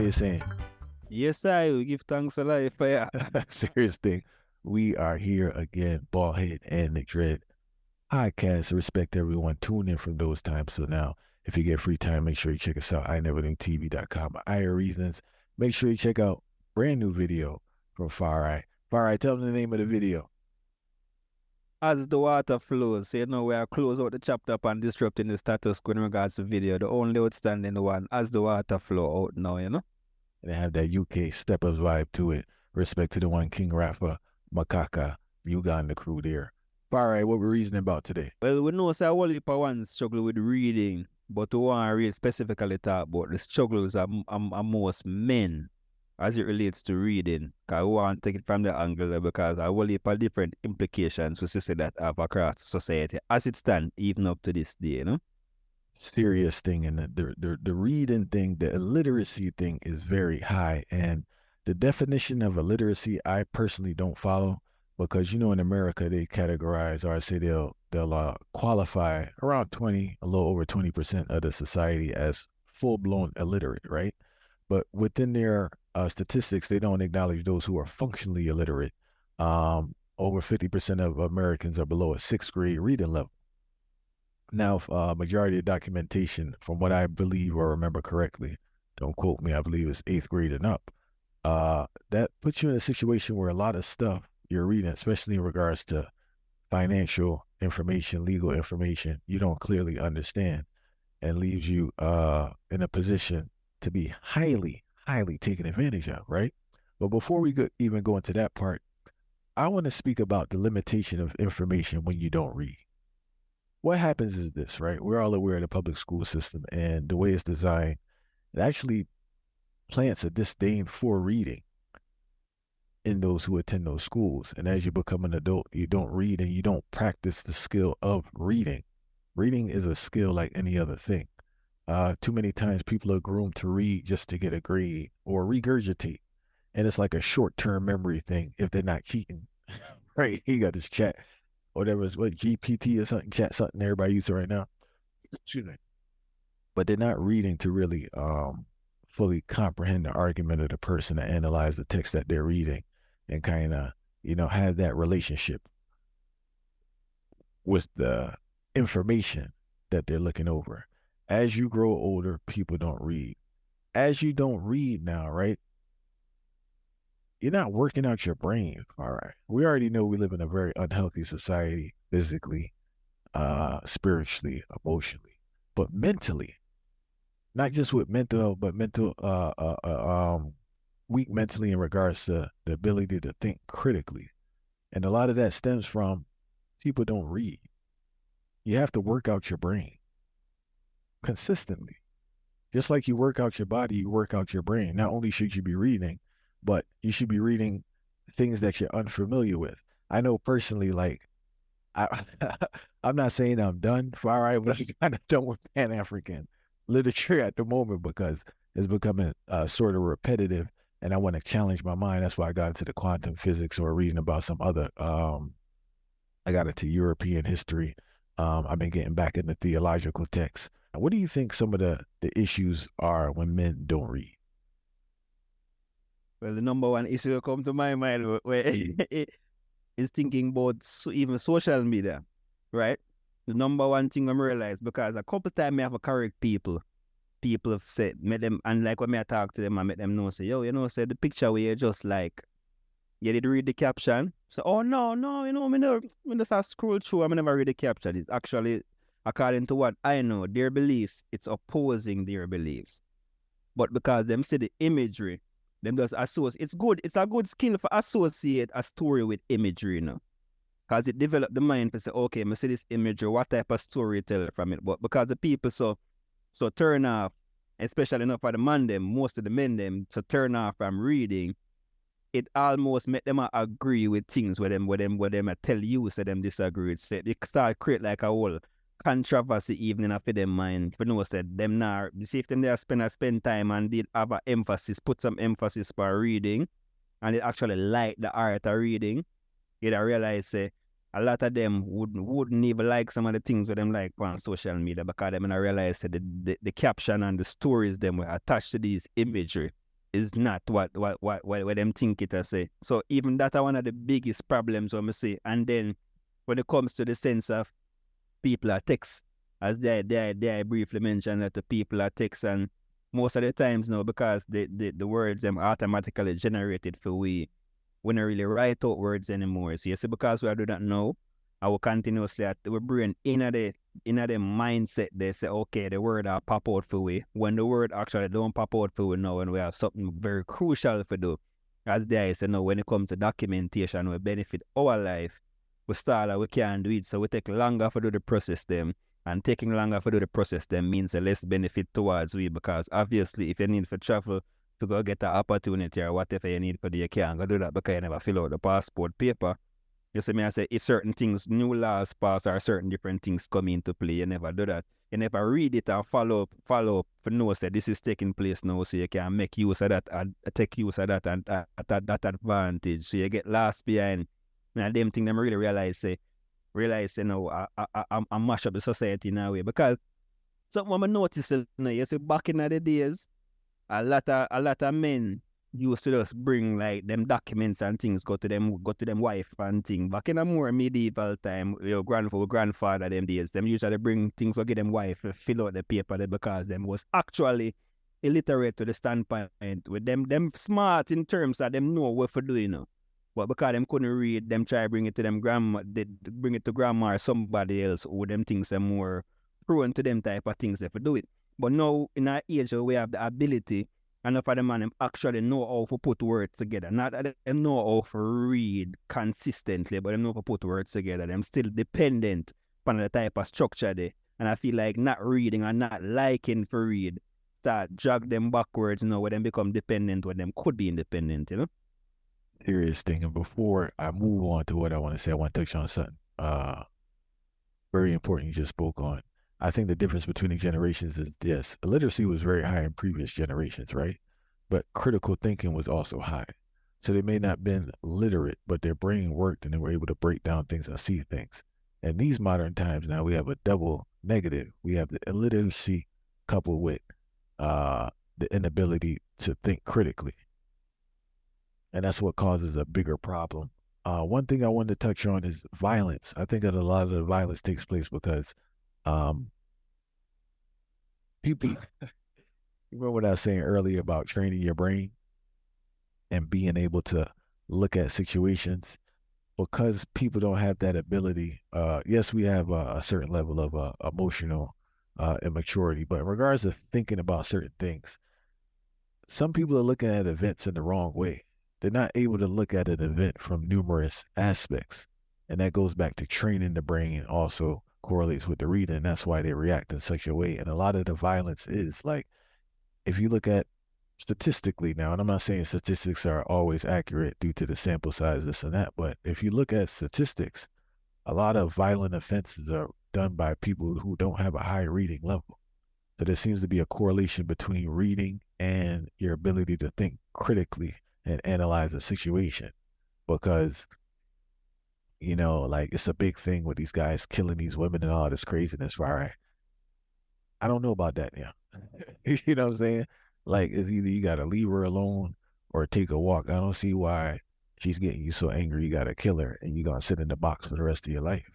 you saying? Yes, I will give thanks a lot for ya. Serious thing. We are here again, Ballhead and Nick Dread podcast. Respect everyone. Tune in from those times. So now, if you get free time, make sure you check us out. iNeverThinktv.com. IR Reasons. Make sure you check out brand new video from Far Eye. Far Eye, tell them the name of the video. As the water flows, you know, we are close out the chapter upon disrupting the status quo in regards to video, the only outstanding one, as the water flow out now, you know? And have that UK step up vibe to it. Respect to the one King Rafa, Makaka, Uganda crew there. Far Eye, what we're reasoning about today? Well, we know a whole heap of one struggle with reading, but we want to read specifically talk about the struggles of most men as it relates to reading. Because we want to take it from the angle because a whole heap of different implications we see that have across society as it stands even up to this day, you know? Serious thing, and the reading thing, the illiteracy thing is very high. And the definition of illiteracy, I personally don't follow, because you know in America they categorize, or I say they'll qualify around 20, a little over 20% of the society as full-blown illiterate, right? But within their statistics, they don't acknowledge those who are functionally illiterate. Over 50% of Americans are below a 6th grade reading level. Now, majority of documentation, from what I believe or remember correctly, don't quote me, I believe it's 8th grade and up. That puts you in a situation where a lot of stuff you're reading, especially in regards to financial information, legal information, you don't clearly understand, and leaves you in a position to be highly, highly taken advantage of, right? But before we even go into that part, I want to speak about the limitation of information when you don't read. What happens is this, right? We're all aware of the public school system and the way it's designed. It actually plants a disdain for reading in those who attend those schools. And as you become an adult, you don't read and you don't practice the skill of reading. Reading is a skill like any other thing. Too many times people are groomed to read just to get a grade or regurgitate. And it's like a short-term memory thing if they're not cheating, right? He got this chat, whatever is what GPT or something, chat something everybody uses right now. Excuse me. But they're not reading to really fully comprehend the argument of the person, to analyze the text that they're reading, and kind of, have that relationship with the information that they're looking over. As you grow older, people don't read. As you don't read now, right? You're not working out your brain. All right. We already know we live in a very unhealthy society, physically, spiritually, emotionally, but mentally. Not just with mental health, but weak mentally in regards to the ability to think critically. And a lot of that stems from people don't read. You have to work out your brain consistently. Just like you work out your body, you work out your brain. Not only should you be reading, but you should be reading things that you're unfamiliar with. I know personally, like, I'm not saying I'm done, Far Right, but I'm kind of done with Pan-African literature at the moment because it's becoming sort of repetitive, and I want to challenge my mind. That's why I got into the quantum physics or reading about some other, I got into European history. I've been getting back into theological texts. What do you think some of the issues are when men don't read? Well, the number one issue that comes to my mind where is thinking about even social media, right? The number one thing I'm realized, because a couple times I have to correct people. People have said, met them, and like when I talk to them, I make them know, say, yo, say the picture where you just like, you did read the caption. So, oh, no, when I scroll through, I never read the caption. It's actually, according to what I know, their beliefs, it's opposing their beliefs. But because them see the imagery, them just associate. It's good. It's a good skill for associate a story with imagery, because it developed the mind to say, okay, I see this imagery, what type of story tell from it. But because the people so turn off, especially enough for the man them, most of the men them, to turn off from reading, it almost make them agree with things where them I tell you, say them disagree. It start create like a whole controversy even in them mind. You know, said them now, you see if them there spend time and did have an emphasis, put some emphasis for reading, and they actually like the art of reading, you'd realize say a lot of them wouldn't even like some of the things with them like on social media, because them and I realize that the caption and the stories them were attached to these imagery is not what them think it as say. So even that are one of the biggest problems when I say. And then when it comes to the sense of people are text, as they briefly mentioned that the people are text, and most of the times now because the words them automatically generated for we don't really write out words anymore. So you see, because we do that now, I will continuously at our brain in the mindset they say, okay, the word will pop out for we. When the word actually don't pop out for we now, and we have something very crucial to do. As they say now, when it comes to documentation, we benefit our life. We start that we can't do it, so we take longer to do the process them. And taking longer to do the process them means a less benefit towards we, because obviously if you need for travel to go get an opportunity or whatever you need for do, you can't go do that because you never fill out the passport paper. You see me, I say if certain things, new laws pass or certain different things come into play, you never do that. You never read it and follow up for know that this is taking place now, so you can make use of that and take use of that and at that advantage. So you get lost behind. And them thing them really realize you know, I mash up the society in a way. Because something I notice, you know, you see back in the days, a lot of men used to just bring like them documents and things go to them wife and thing. Back in a more medieval time, your grandfather them days, them usually bring things to get them wife fill out the paper there because them was actually illiterate to the standpoint with them smart in terms that them know what for do, you know. But because them couldn't read, them try bring it to them grandma, they bring it to grandma or somebody else who them things are more prone to them type of things if we do it. But now in our age we have the ability, enough of them man them actually know how to put words together. Not that them know how to read consistently, but them know how to put words together. Them still dependent on the type of structure there. And I feel like not reading and not liking for read start drag them backwards, you know, where them become dependent when them could be independent, you know? Serious thing. And before I move on to what I want to say, I want to touch on something very important you just spoke on. I think the difference between the generations is this. Illiteracy was very high in previous generations, right? But critical thinking was also high. So they may not have been literate, but their brain worked and they were able to break down things and see things. In these modern times now, we have a double negative. We have the illiteracy coupled with the inability to think critically. And that's what causes a bigger problem. One thing I wanted to touch on is violence. I think that a lot of the violence takes place because people, remember what I was saying earlier about training your brain and being able to look at situations, because people don't have that ability. Yes, we have a certain level of emotional immaturity, but in regards to thinking about certain things, some people are looking at events in the wrong way. They're not able to look at an event from numerous aspects. And that goes back to training the brain, also correlates with the reading. That's why they react in such a way. And a lot of the violence is like, if you look at statistically now, and I'm not saying statistics are always accurate due to the sample size, this and that, but if you look at statistics, a lot of violent offenses are done by people who don't have a high reading level. So there seems to be a correlation between reading and your ability to think critically and analyze a situation, because you know, like it's a big thing with these guys killing these women and all this craziness, right? I don't know about that now. You know what I'm saying? Like it's either you gotta leave her alone or take a walk. I don't see why she's getting you so angry you gotta kill her and you're gonna sit in the box for the rest of your life.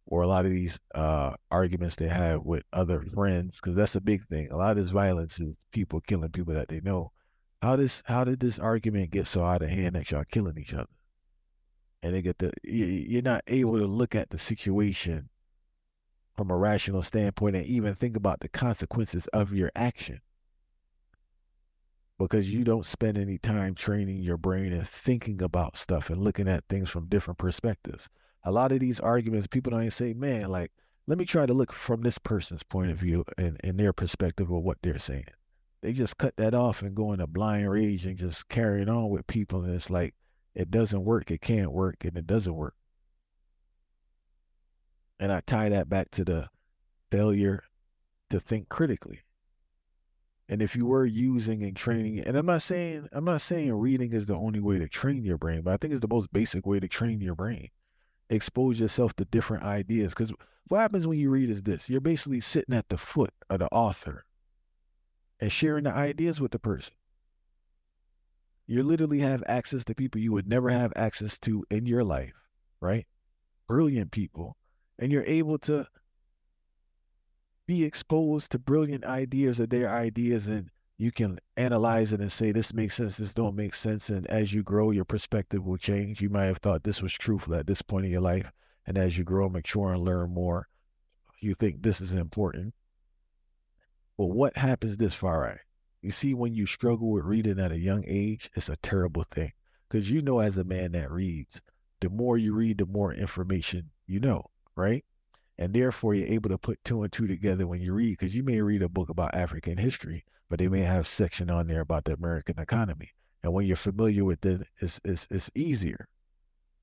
Or a lot of these arguments they have with other friends, because that's a big thing. A lot of this violence is people killing people that they know. How did this argument get so out of hand that y'all killing each other? And they get you're not able to look at the situation from a rational standpoint and even think about the consequences of your action, because you don't spend any time training your brain and thinking about stuff and looking at things from different perspectives. A lot of these arguments, people don't even say, man, like, let me try to look from this person's point of view and their perspective of what they're saying. They just cut that off and go in a blind rage and just carry it on with people. And it's like, it doesn't work, it can't work, and it doesn't work. And I tie that back to the failure to think critically. And if you were using and training, and I'm not saying reading is the only way to train your brain, but I think it's the most basic way to train your brain. Expose yourself to different ideas. Because what happens when you read is this: you're basically sitting at the foot of the author and sharing the ideas with the person. You literally have access to people you would never have access to in your life, right? Brilliant people. And you're able to be exposed to brilliant ideas or their ideas, and you can analyze it and say this makes sense, this don't make sense. And as you grow, your perspective will change. You might have thought this was truthful at this point in your life, and as you grow, mature, and learn more, you think this is important. But what happens this far right? You see, when you struggle with reading at a young age, it's a terrible thing. Because you know, as a man that reads, the more you read, the more information you know, right? And therefore, you're able to put two and two together when you read, because you may read a book about African history, but they may have a section on there about the American economy. And when you're familiar with it, it's easier.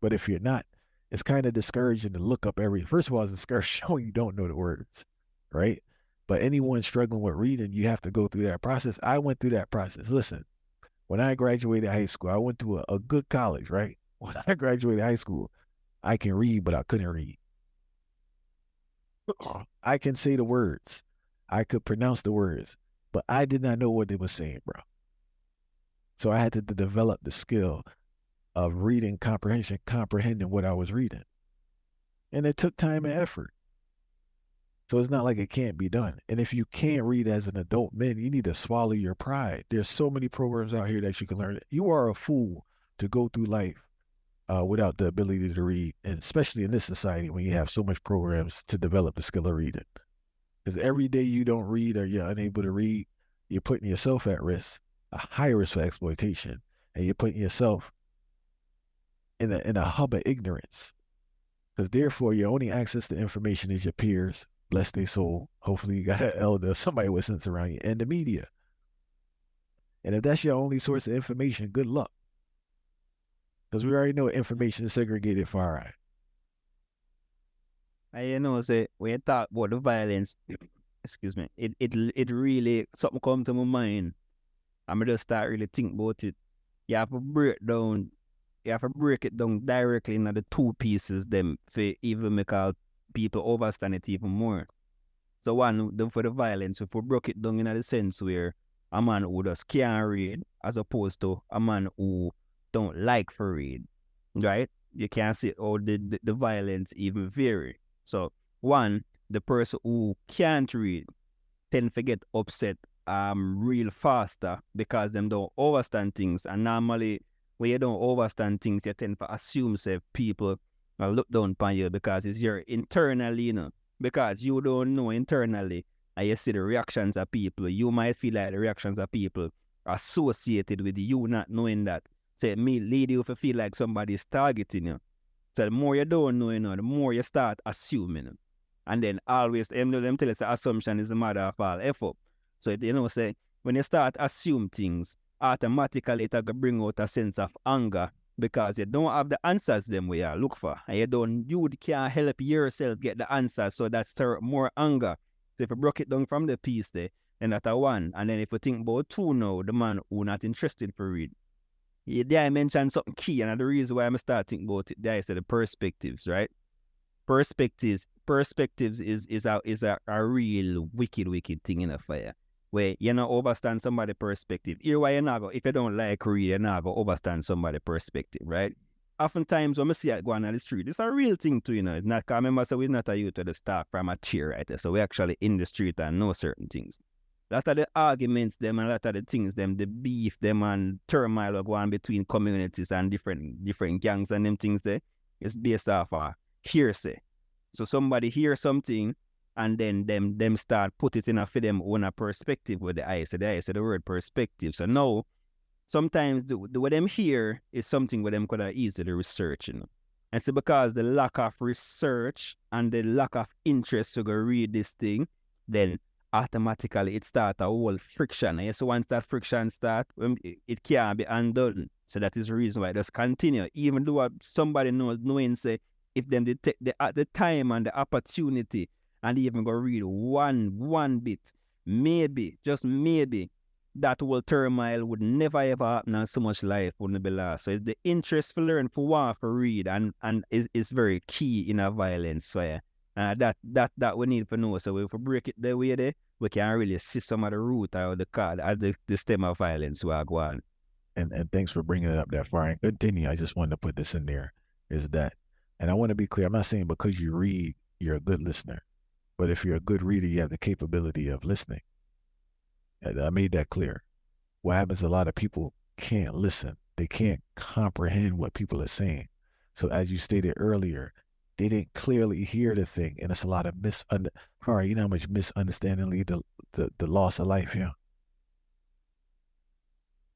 But if you're not, it's kind of discouraging to look up every. First of all, it's discouraging when you don't know the words, right? But anyone struggling with reading, you have to go through that process. I went through that process. Listen, when I graduated high school, I went to a good college, right? When I graduated high school, I can read, but I couldn't read. I can say the words. I could pronounce the words, but I did not know what they were saying, bro. So I had to develop the skill of reading comprehension, comprehending what I was reading. And it took time and effort. So it's not like it can't be done. And if you can't read as an adult man, you need to swallow your pride. There's so many programs out here that you can learn. You are a fool to go through life without the ability to read, and especially in this society when you have so much programs to develop the skill of reading. Because every day you don't read or you're unable to read, you're putting yourself at risk, a high risk for exploitation, and you're putting yourself in a hub of ignorance. Because therefore, your only access to information is your peers, bless their soul. Hopefully, you got an elder, somebody with sense around you, and the media. And if that's your only source of information, good luck. Because we already know information is segregated far right. I say when you talk about the violence, excuse me, it really something come to my mind. I'm just start really think about it. You have to break it down directly into the two pieces them for even make out people understand it even more. So one, for the violence, if we broke it down in the sense where a man who just can't read as opposed to a man who don't like to read, right? You can see how the violence even vary. So one, the person who can't read tend to get upset real faster because them don't understand things. And normally when you don't understand things, you tend to assume say people look down upon you because it's your internally, because you don't know internally and you see the reactions of people. You might feel like the reactions of people are associated with you not knowing that. So it may lead you to feel like somebody is targeting you. So the more you don't know, the more you start assuming. And then always, them tell us the assumption is the mother of all effort. So, say, when you start assume things, automatically it will bring out a sense of anger because you don't have the answers them we are look for. And you can't help yourself get the answers, so that's more anger. So if you broke it down from the piece there, then that's a one. And then if you think about two now, the man who not interested for read. There I mentioned something key, and the reason why I'm starting about it there is the perspectives, right? Perspectives is a real wicked thing in a fire. Where you not understand somebody's perspective. Here why you not go, if you don't like read, you not go understand somebody's perspective, right? Oftentimes when I see it going on the street, it's a real thing too, It's not, cause remember, so we're not a youth to the start from a chair, right? So we're actually in the street and know certain things. A lot of the arguments them and a lot of the things them, the beef them and turmoil going between communities and different gangs and them things there is based off of hearsay. So somebody hears something and then them start put it in a for them own a perspective with the eye. So the eye say the word perspective. So now sometimes the what them hear is something where them could have easily research, And so because the lack of research and the lack of interest to go read this thing, then automatically it starts a whole friction. And so once that friction starts, it can't be undone. So that is the reason why it just continue. Even though somebody knowing say if them they take the time and the opportunity and even go read one bit, maybe, just maybe, that whole turmoil would never ever happen and so much life wouldn't be lost. So it's the interest for learn for one for read and is very key in a violence. So that we need to know. So if we break it the way there, we can really see some of the root or the card or the stem of violence we are going. and thanks for bringing it up that far. And continue. I just wanted to put this in there. Is that, and I want to be clear. I'm not saying because you read, you're a good listener, but if you're a good reader, you have the capability of listening. And I made that clear. What happens? A lot of people can't listen. They can't comprehend what people are saying. So as you stated earlier, they didn't clearly hear the thing, and it's a lot of All right, you know how much misunderstanding lead to the loss of life here.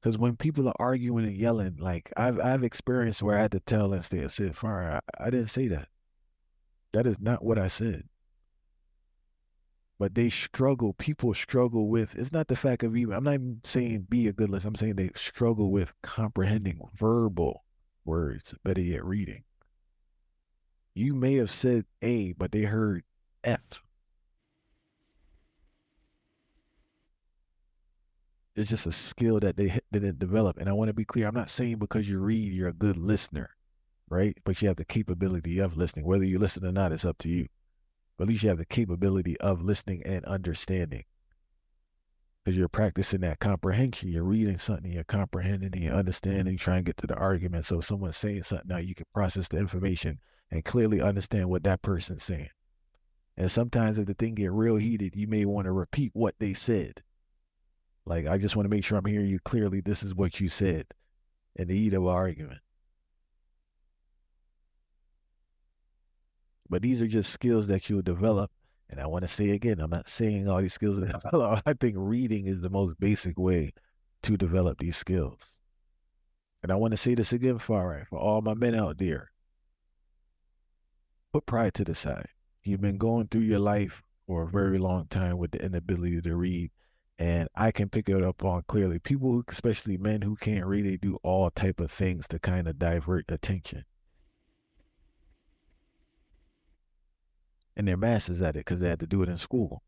Because when people are arguing and yelling, like I've experienced where I had to tell and say, "Fire, I didn't say that. That is not what I said." But they struggle. People struggle with. It's not the fact of even. I'm not even saying be a good listener. I'm saying they struggle with comprehending verbal words. Better yet, reading. You may have said A, but they heard F. It's just a skill that they didn't develop. And I want to be clear. I'm not saying because you read, you're a good listener, right? But you have the capability of listening. Whether you listen or not, it's up to you. But at least you have the capability of listening and understanding because you're practicing that comprehension. You're reading something, you're comprehending, and you're understanding, you try and get to the argument. So if someone's saying something now, you can process the information and clearly understand what that person's saying. And sometimes if the thing get real heated, you may want to repeat what they said. Like, I just want to make sure I'm hearing you clearly. This is what you said in the heat of an argument. But these are just skills that you'll develop. And I want to say again, I'm not saying all these skills are develop. I think reading is the most basic way to develop these skills. And I want to say this again, Farai, for all my men out there. Put pride to the side. You've been going through your life for a very long time with the inability to read. And I can pick it up on clearly. People, especially men who can't read, they do all type of things to kind of divert attention. And they're masters at it because they had to do it in school.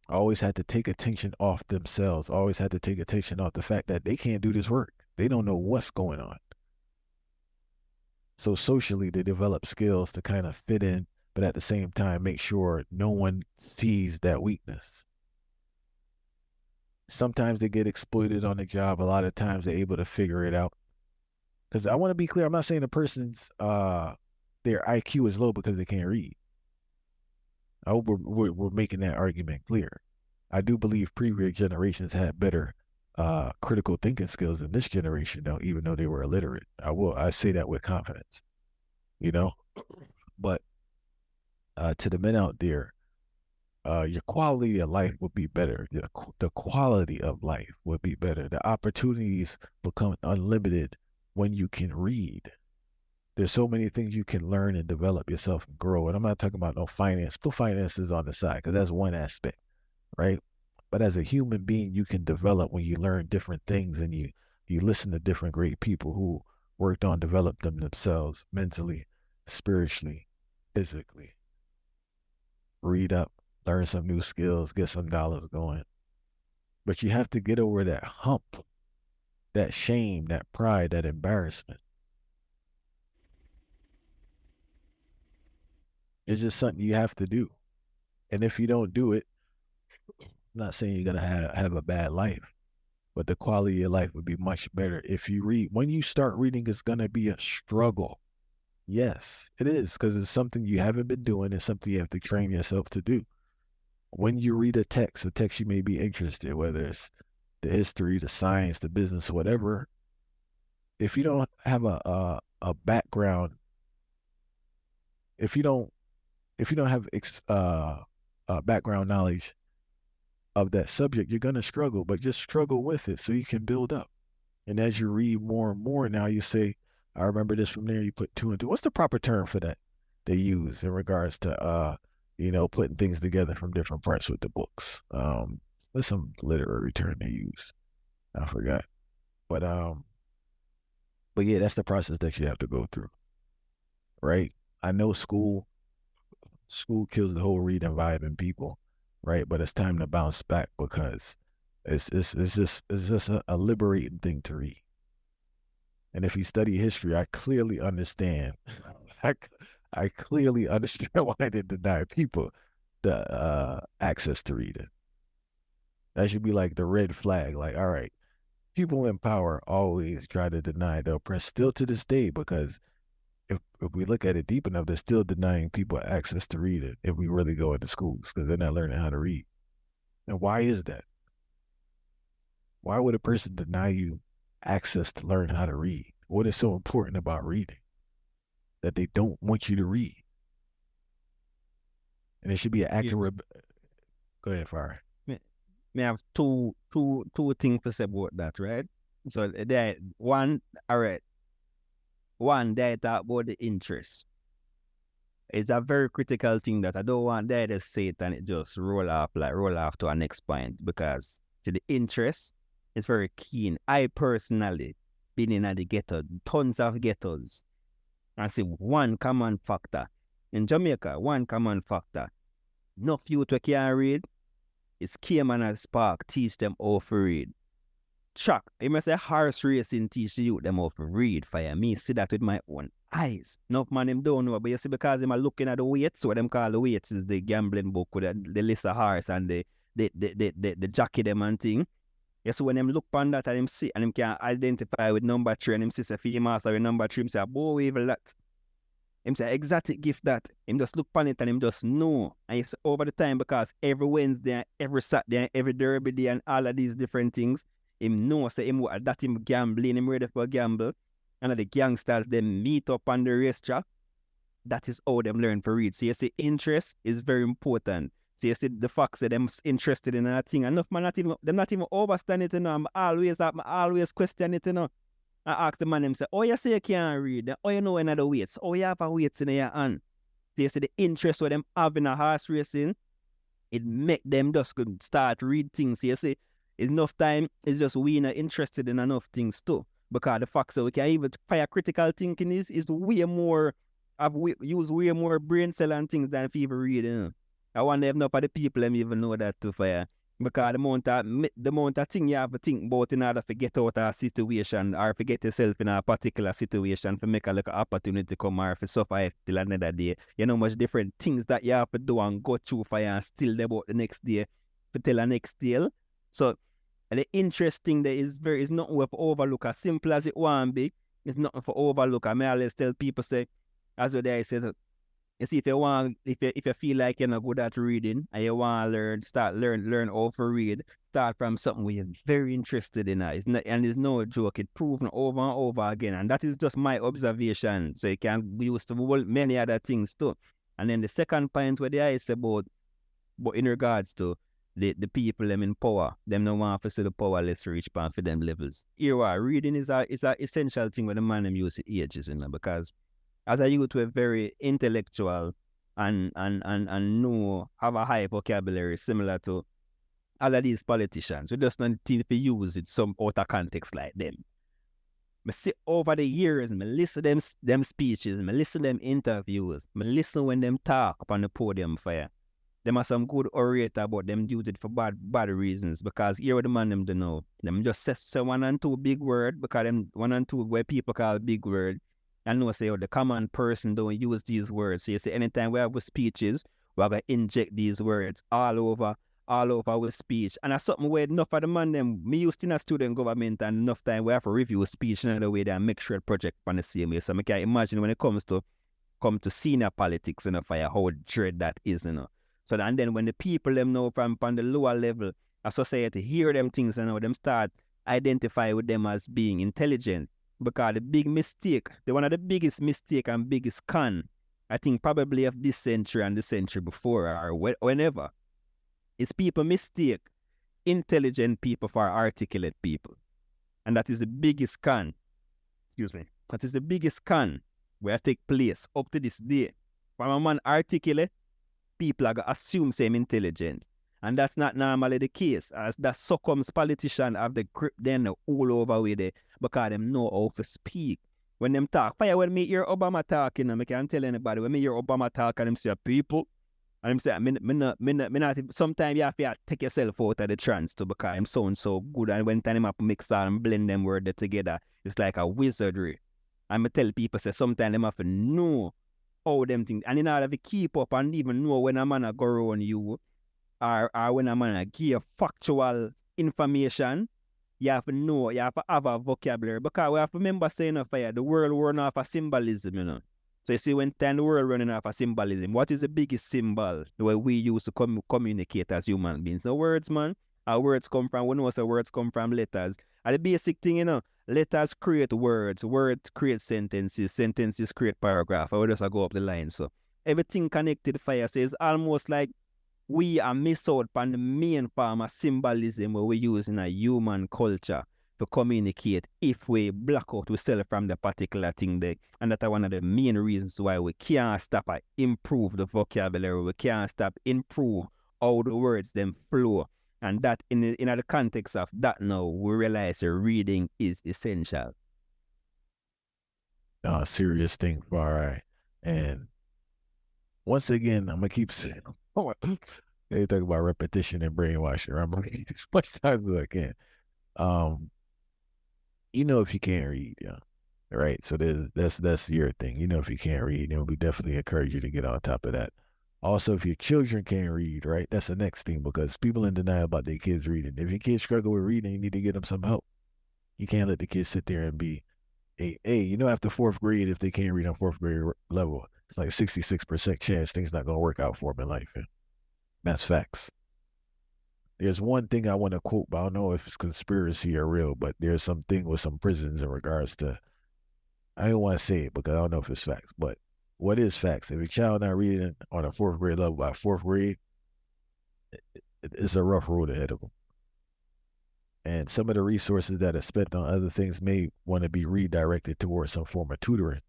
Always had to take attention off themselves. Always had to take attention off the fact that they can't do this work. They don't know what's going on. So socially, they develop skills to kind of fit in, but at the same time, make sure no one sees that weakness. Sometimes they get exploited on the job. A lot of times they're able to figure it out. Because I want to be clear, I'm not saying the person's their IQ is low because they can't read. I hope we're making that argument clear. I do believe previous generations had better critical thinking skills than this generation, though, even though they were illiterate. I say that with confidence, you know. But to the men out there, your quality of life would be better. The quality of life would be better. The opportunities become unlimited when you can read. There's so many things you can learn and develop yourself and grow. And I'm not talking about no finance. Put finances on the side because that's one aspect, right? But as a human being, you can develop when you learn different things and you listen to different great people who worked on developing themselves mentally, spiritually, physically. Read up, learn some new skills, get some dollars going. But you have to get over that hump, that shame, that pride, that embarrassment. It's just something you have to do. And if you don't do it, I'm not saying you're gonna have a bad life, but the quality of your life would be much better if you read. When you start reading, it's gonna be a struggle. Yes, it is, because it's something you haven't been doing. It's something you have to train yourself to do. When you read a text you may be interested, whether it's the history, the science, the business, whatever. If you don't have a background, if you don't have background knowledge of that subject, you're gonna struggle. But just struggle with it so you can build up. And as you read more and more, now you say, "I remember this from there." You put two and two. What's the proper term for that they use in regards to putting things together from different parts with the books? What's some literary term they use? I forgot. But yeah, that's the process that you have to go through, right? I know school kills the whole reading vibe in people, right? But it's time to bounce back because it's just a liberating thing to read. And if you study history, I clearly understand. I, I clearly understand why they deny people the access to reading. That should be like the red flag. Like, all right, people in power always try to deny the oppressed still to this day because if we look at it deep enough, they're still denying people access to read it if we really go into schools because they're not learning how to read. And why is that? Why would a person deny you access to learn how to read? What is so important about reading that they don't want you to read? And it should be an Yeah. accurate. Go ahead, Fire. Me have two things to say about that, right? So there one, all right. One, they talk about the interest. It's a very critical thing that I don't want there to say it and it just roll off to our next point because to the interest is very keen. I personally been in the ghetto, tons of ghettos. I see one common factor. In Jamaica, one common factor. Enough youth who can read, is came and a spark teach them how to read. Chuck, you must say horse racing teach the youth them how to read for me. See that with my own eyes. Enough man them don't know, but you see because them are looking at the weights, what them call the weights is the gambling book with the list of horse and the jockey them and thing. You see when them look on that and them see and them can identify with number 3 and them see a female master with number 3, him say, boy, evil that. Him say exotic gift that. Him just look on it and him just know. And it's over the time because every Wednesday and every Saturday and every Derby day and all of these different things, him know say him that him gambling, him ready for gamble. And the gangsters them meet up on the racetrack. That is how them learn to read. So you see, interest is very important. So you see the fact that them interested in that thing. Enough man not even overstand it, you know. I'm always question it, you know. I ask the man, him say, oh, you say you can't read. Oh, you know another weights. Oh, you have a weights in your hand. So you see the interest with them having a horse racing, it make them just start read things. So you see, it's enough time, it's just we not interested in enough things too. Because the fact that we can even fire critical thinking is way more, use way more brain cell and things than people read. You know? I wonder if enough of the people them even know that too fire. Because the amount of thing you have to think about in order to get out of a situation or to get yourself in a particular situation to make a little opportunity come or to suffer till another day. You know much different things that you have to do and go through for you and still about the next day to tell the next tale. So the interesting there is nothing we overlook. As simple as it want be, it's nothing for overlook. I may always tell people say, as what I said, you see, if you feel like you're not good at reading and you want to learn how to read, start from something where you're very interested in. It's not, and it's no joke. It's proven over and over again, and that is just my observation. So you can use to many other things too. And then the second point where the is about, but in regards to the people them in power, them no want to see the powerless reach pan for them levels. Here, reading is a essential thing when the man them use the ages, you know, because as a youth, we're very intellectual and know, have a high vocabulary similar to all of these politicians. We just don't need to use it some out of context like them. I see over the years, I listen them speeches, I listen them interviews, I listen when them talk up on the podium for you. Them are some good orator, but them use it for bad reasons because here what the man them don't know. Them just say one and two big word because them one and two where people call big word. I know say the common person don't use these words. So you see anytime we have speeches, we're gonna inject these words all over our speech. And that's something where enough of the man them me used in a student government and enough time we have to review speech in another way and make sure the project on the same way. So I can imagine when it comes to senior politics, you know, for how dread that is, you know. So and then when the people them know from the lower level of society hear them things, you know, them start identify with them as being intelligent. Because the big mistake, one of the biggest mistake and biggest con, I think probably of this century and the century before or whenever, is people mistake intelligent people for articulate people. And that is the biggest con. Excuse me. That is the biggest con where take place up to this day. When a man articulate, people are going to assume same intelligent. And that's not normally the case, as that succumbs politicians have the grip then all over with it because them know how to speak. When them talk, when me hear Obama talking, I can't tell anybody, when me hear Obama talk and them say people, and them say, sometimes you have to take yourself out of the trance too because I'm sound so good. And when time I mix and blend them words together, it's like a wizardry. And I tell people, say, sometimes them have to know how them things. And in order to keep up and even know when a man go around you, or when a man give factual information, you have to know, you have to have a vocabulary. Because we have to remember saying the world run off a symbolism, you know. So you see, when time the world running off a symbolism, what is the biggest symbol the way we use to communicate as human beings? The words, man. Our words come from, we know so words come from letters. And the basic thing, you know, letters create words, words create sentences, sentences create paragraph. I will just go up the line. So everything connected fire. So it's almost like we are miss out on the main form of symbolism where we use in a human culture to communicate if we block out ourselves from the particular thing there. And that's one of the main reasons why we can't stop and improve the vocabulary. We can't stop improve how the words them flow. And that in the context of that now, we realize that reading is essential. Serious thing, all right. And once again, I'm gonna keep saying they talk about repetition and brainwashing. I'm gonna as much time as I can. You know, if you can't read, yeah. Right. So that's your thing. You know, if you can't read, you know, we definitely encourage you to get on top of that. Also, if your children can't read, right, that's the next thing because people in denial about their kids reading. If your kids struggle with reading, you need to get them some help. You can't let the kids sit there and be, hey, you know, after fourth grade, if they can't read on fourth grade level, it's like 66% chance things not gonna work out for them in life. Yeah? That's facts. There's one thing I want to quote, but I don't know if it's conspiracy or real, but there's something with some prisons in regards to, I don't want to say it because I don't know if it's facts, but what is facts? If a child not reading on a fourth grade level by fourth grade, it's a rough road ahead of them. And some of the resources that are spent on other things may want to be redirected towards some form of tutoring,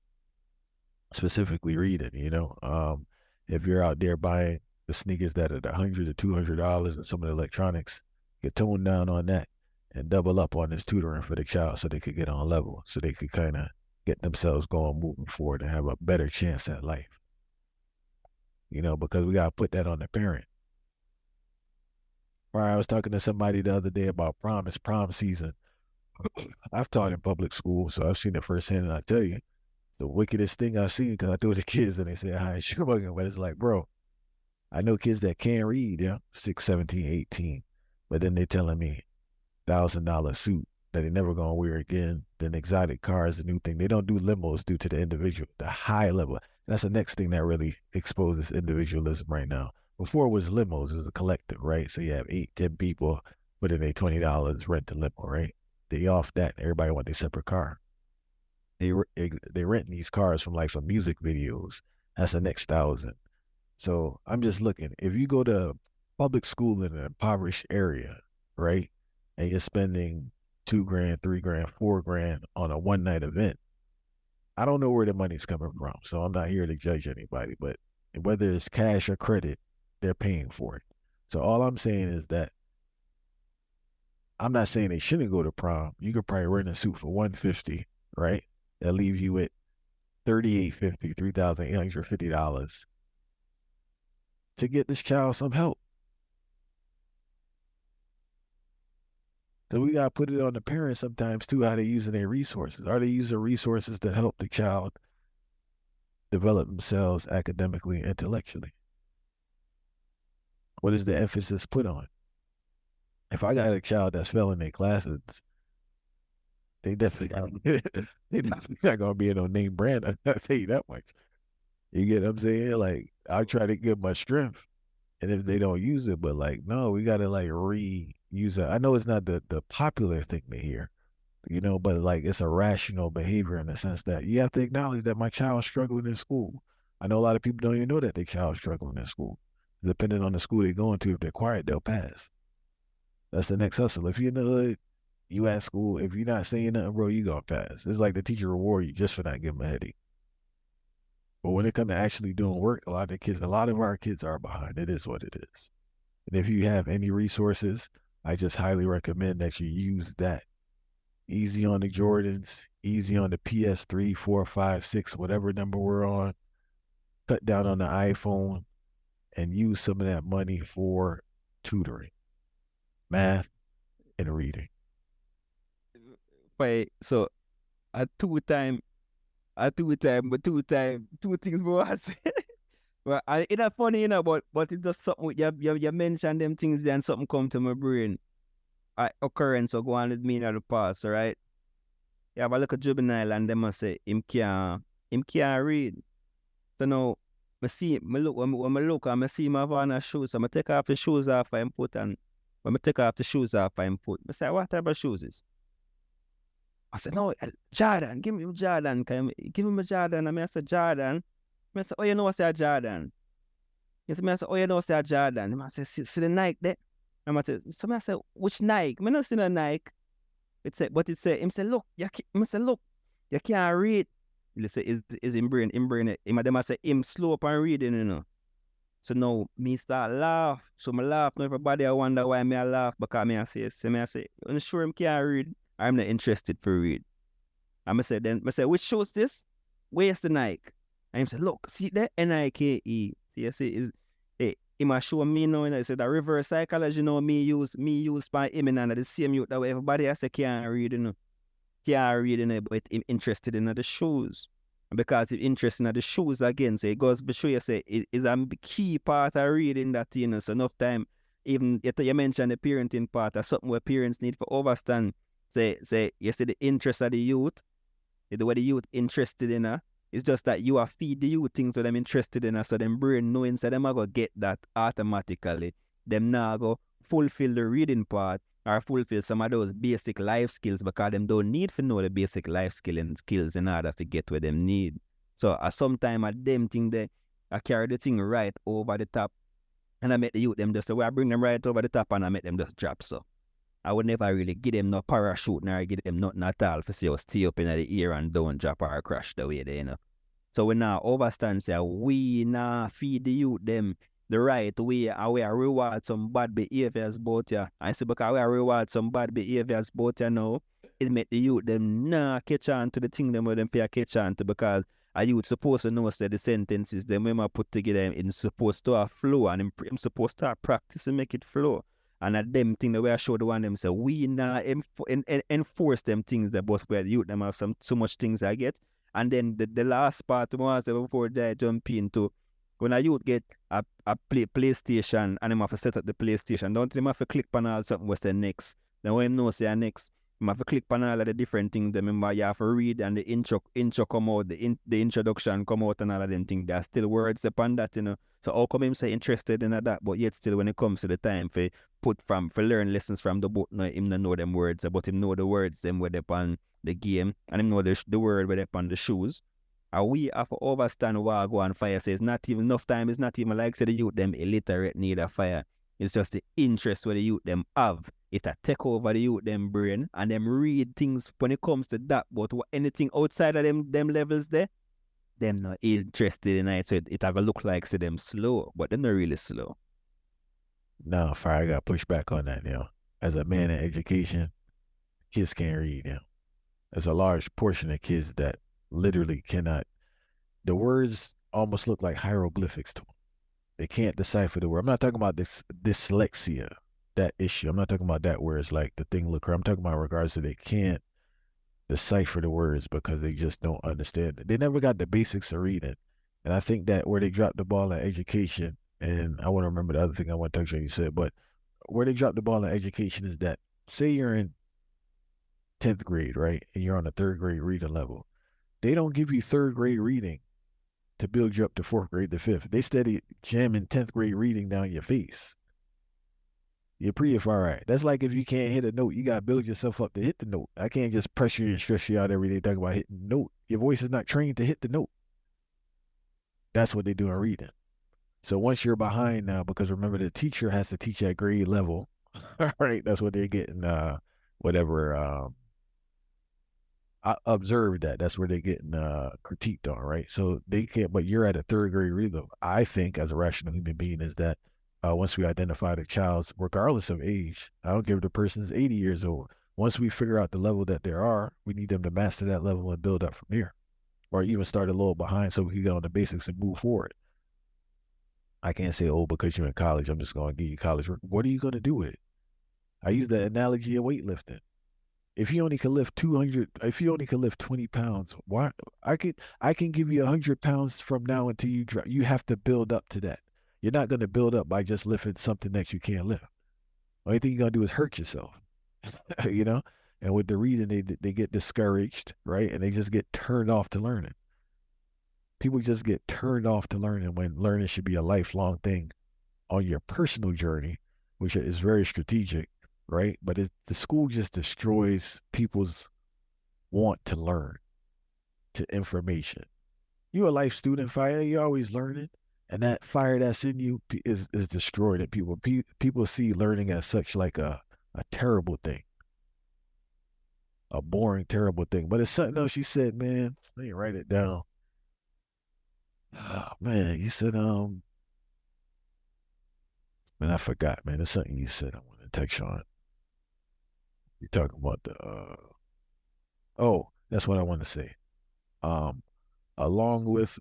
specifically reading, you know. If you're out there buying the sneakers that are $100 to $200 and some of the electronics, you tone down on that and double up on this tutoring for the child so they could get on level, so they could kind of get themselves going, moving forward, and have a better chance at life. You know, because we got to put that on the parent. Or I was talking to somebody the other day about prom. It's prom season. I've taught in public school, so I've seen it firsthand, and I tell you, it's the wickedest thing I've seen because I told the kids and they say, hi, sure, but it's like, bro, I know kids that can't read, yeah, 6, 17, 18, but then they telling me $1,000 suit that they never gonna wear again. Then exotic cars, the new thing. They don't do limos due to the individual, the high level. That's the next thing that really exposes individualism right now. Before it was limos, it was a collective, right? So you have 8, 10 people put in a $20 rent a limo, right? They off that. Everybody want their separate car. They rent these cars from like some music videos. That's the next 1,000. So I'm just looking. If you go to public school in an impoverished area, right, and you're spending $2,000, $3,000, $4,000 on a one night event, I don't know where the money's coming from. So I'm not here to judge anybody, but whether it's cash or credit, they're paying for it. So all I'm saying is that I'm not saying they shouldn't go to prom. You could probably rent a suit for $150, right? That leaves you with $3,850, $3,850 to get this child some help. So we gotta put it on the parents sometimes too, how they using their resources. Are they using resources to help the child develop themselves academically and intellectually? What is the emphasis put on? If I got a child that's failing their classes, they definitely they definitely not gonna be in no name brand. I'll tell you that much. You get what I'm saying? Like I try to give my strength, and if they don't use it, but like no, we gotta like reuse it. I know it's not the popular thing to hear, you know, but like it's a rational behavior in the sense that you have to acknowledge that my child's struggling in school. I know a lot of people don't even know that their child's struggling in school. Depending on the school they're going to, if they're quiet, they'll pass. That's the next hustle. If you're in the hood, you at school, if you're not saying nothing, bro, you gonna pass. It's like the teacher reward you just for not giving a headache. But when it comes to actually doing work, a lot of our kids are behind. It is what it is. And if you have any resources, I just highly recommend that you use that. Easy on the Jordans, easy on the PS3, 4, 5, 6, whatever number we're on. Cut down on the iPhone and use some of that money for tutoring, math, and reading. So at two things bro I say. But it's not funny, you know, but it's just something you mentioned them things there and something come to my brain. occurrence will go on with me in the past, right? You have a little juvenile and them must say him can't read. So now me look when I look and I see him have on a shoes, so I take off the shoes off for him foot, and when I take off the shoes off for him foot, I say, what type of shoes is? I said, no, Jordan, give me Jordan. Give him a Jordan. And I said, Jordan. I said, oh, you know what's that Jordan? He said, I said, oh, you know what's that Jordan? I said, see the Nike there? And I said, which Nike? I don't see no Nike. It said, him say, look, I said, look, you can't read. He say, is him brain it. Them I say, him slow up and reading, you know. So now me start laugh. So I laugh. Now everybody I wonder why me I laugh, because me I say, I'm sure him can't read. I'm not interested for read. And I say, which shows this? Where's the Nike? And he said, look, see that Nike. See, you see, is he might show me now, I said the reverse psychology, you know, me use by him and the same youth that way everybody else can't read, you know. Can't read, you know, but him interested in the shoes. And because he's interested in the shoes again, so it goes to show you, say, it is a key part of reading that, you know, so enough time, even you mentioned the parenting part, or something where parents need to understand. Say, you see the interest of the youth, the way the youth interested in it's just that you are feed the youth things that them interested in so them brain knowing so them are going to get that automatically. Them now go fulfill the reading part or fulfill some of those basic life skills because them don't need to know the basic life skills in order to get where them need. So sometimes at them thing they I carry the thing right over the top and I make the youth them just the way I bring them right over the top and I make them just drop so. I would never really give them no parachute, nor give them nothing at all for see us stay up in the air and don't drop or crash the way they, you know. So we now overstand say we now feed the youth them the right way and we are reward some bad behaviors about you. I say because we are reward some bad behaviors about you now, it make the youth them nah catch on to the thing them where them pay catch on to because a youth supposed to know say the sentences them when I put together it's supposed to have flow and I'm supposed to practice and make it flow. And at them thing the way I show the one them say we now enforce them things that both where the youth them have so much things I get. And then the last part was before they jump into when a youth get a PlayStation and them have to set up the PlayStation, don't them have to click on all something what's the next. Then when him know say next, you have to click on all of the different things. Remember you have to read and the intro come out, the introduction come out and all of them things. There are still words upon that, you know. So how come him say interested in that, but yet still when it comes to the time for learn lessons from the book, no, him not know them words, but him know the words them where they upon the game and him know the word where they upon the shoes. And we have to understand what I go on fire says not even enough time, it's not even like say the youth them illiterate need a fire. It's just the interest where the youth them have. It a take over the youth them brain and them read things when it comes to that, but anything outside of them levels there, them not interested in it. So it have a look like say them slow, but they're not really slow. No, fire, I got pushed back on that now. As a man in education, kids can't read now. There's a large portion of kids that literally cannot. The words almost look like hieroglyphics to them. They can't decipher the word. I'm not talking about this dyslexia, that issue. I'm not talking about that where it's like the thing look. I'm talking about regards to they can't decipher the words because they just don't understand it. They never got the basics of reading. And I think that where they dropped the ball in education, and I want to remember the other thing I want to touch on you said, but where they dropped the ball in education is that say you're in 10th grade, right? And you're on a 3rd grade reading level. They don't give you 3rd grade reading to build you up to 4th grade to 5th. They steady jamming 10th grade reading down your face. You're pretty far right. That's like if you can't hit a note, you got to build yourself up to hit the note. I can't just pressure you and stress you out every day talking about hitting the note. Your voice is not trained to hit the note. That's what they do in reading. So once you're behind now, because remember the teacher has to teach at grade level, all right, that's what they're getting, whatever, I observed that. That's where they're getting critiqued on, right? So they can't, but you're at a 3rd grade read level. I think as a rational human being is that once we identify the child's, regardless of age, I don't care if the person's 80 years old, once we figure out the level that they are, we need them to master that level and build up from there. Or even start a little behind so we can get on the basics and move forward. I can't say, oh, because you're in college, I'm just going to give you college work. What are you going to do with it? I use the analogy of weightlifting. If you only can lift 200, if you only can lift 20 pounds, why? I can give you 100 pounds from now until you drop. You have to build up to that. You're not going to build up by just lifting something that you can't lift. Only thing you're going to do is hurt yourself. you know. And with the reading, they get discouraged, right? And they just get turned off to learning. People just get turned off to learning when learning should be a lifelong thing on your personal journey, which is very strategic, right? But the school just destroys people's want to learn, to information. You're a life student, fire. You're always learning, and that fire that's in you is destroyed. And people see learning as such like a terrible thing, a boring, terrible thing. But it's something else you said, man. Let me write it down. Oh, man, you said man, I forgot, man. It's something you said. I want to text you on. You're talking about the oh, that's what I want to say. Um, along with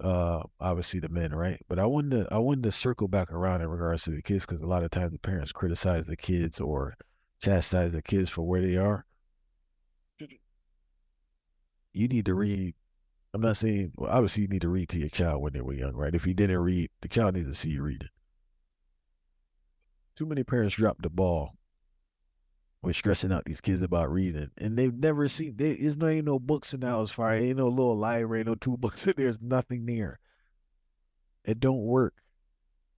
obviously the men, right? But I wanted to circle back around in regards to the kids because a lot of times the parents criticize the kids or chastise the kids for where they are. You need to read. I'm not saying, well, obviously you need to read to your child when they were young, right? If you didn't read, the child needs to see you reading. Too many parents drop the ball with stressing out these kids about reading, and they've never seen. There's no ain't no books in the house, fire. Ain't no little library, ain't no two books. There's nothing there. It don't work.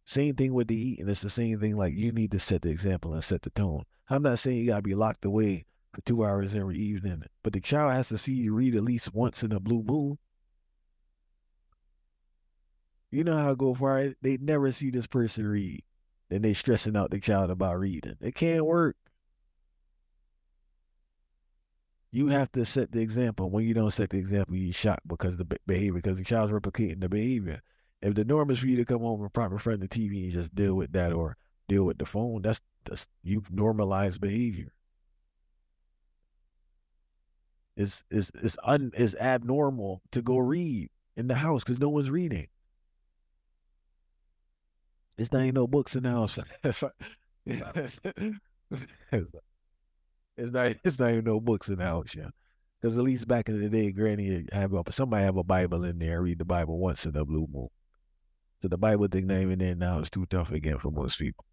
Same thing with the eating. It's the same thing. Like you need to set the example and set the tone. I'm not saying you gotta be locked away for 2 hours every evening, but the child has to see you read at least once in a blue moon. You know how it go for it. They never see this person read. Then they stressing out the child about reading. It can't work. You have to set the example. When you don't set the example, you shocked because the behavior, because the child's replicating the behavior. If the norm is for you to come home and prop in front of the TV and just deal with that or deal with the phone, that's you've normalized behavior. It's abnormal to go read in the house because no one's reading. It's not even no books in the house. It's not even no books in the house, yeah. Because at least back in the day, Granny somebody have a Bible in there. Read the Bible once in a blue moon. So the Bible thing not even there now is too tough again for most people.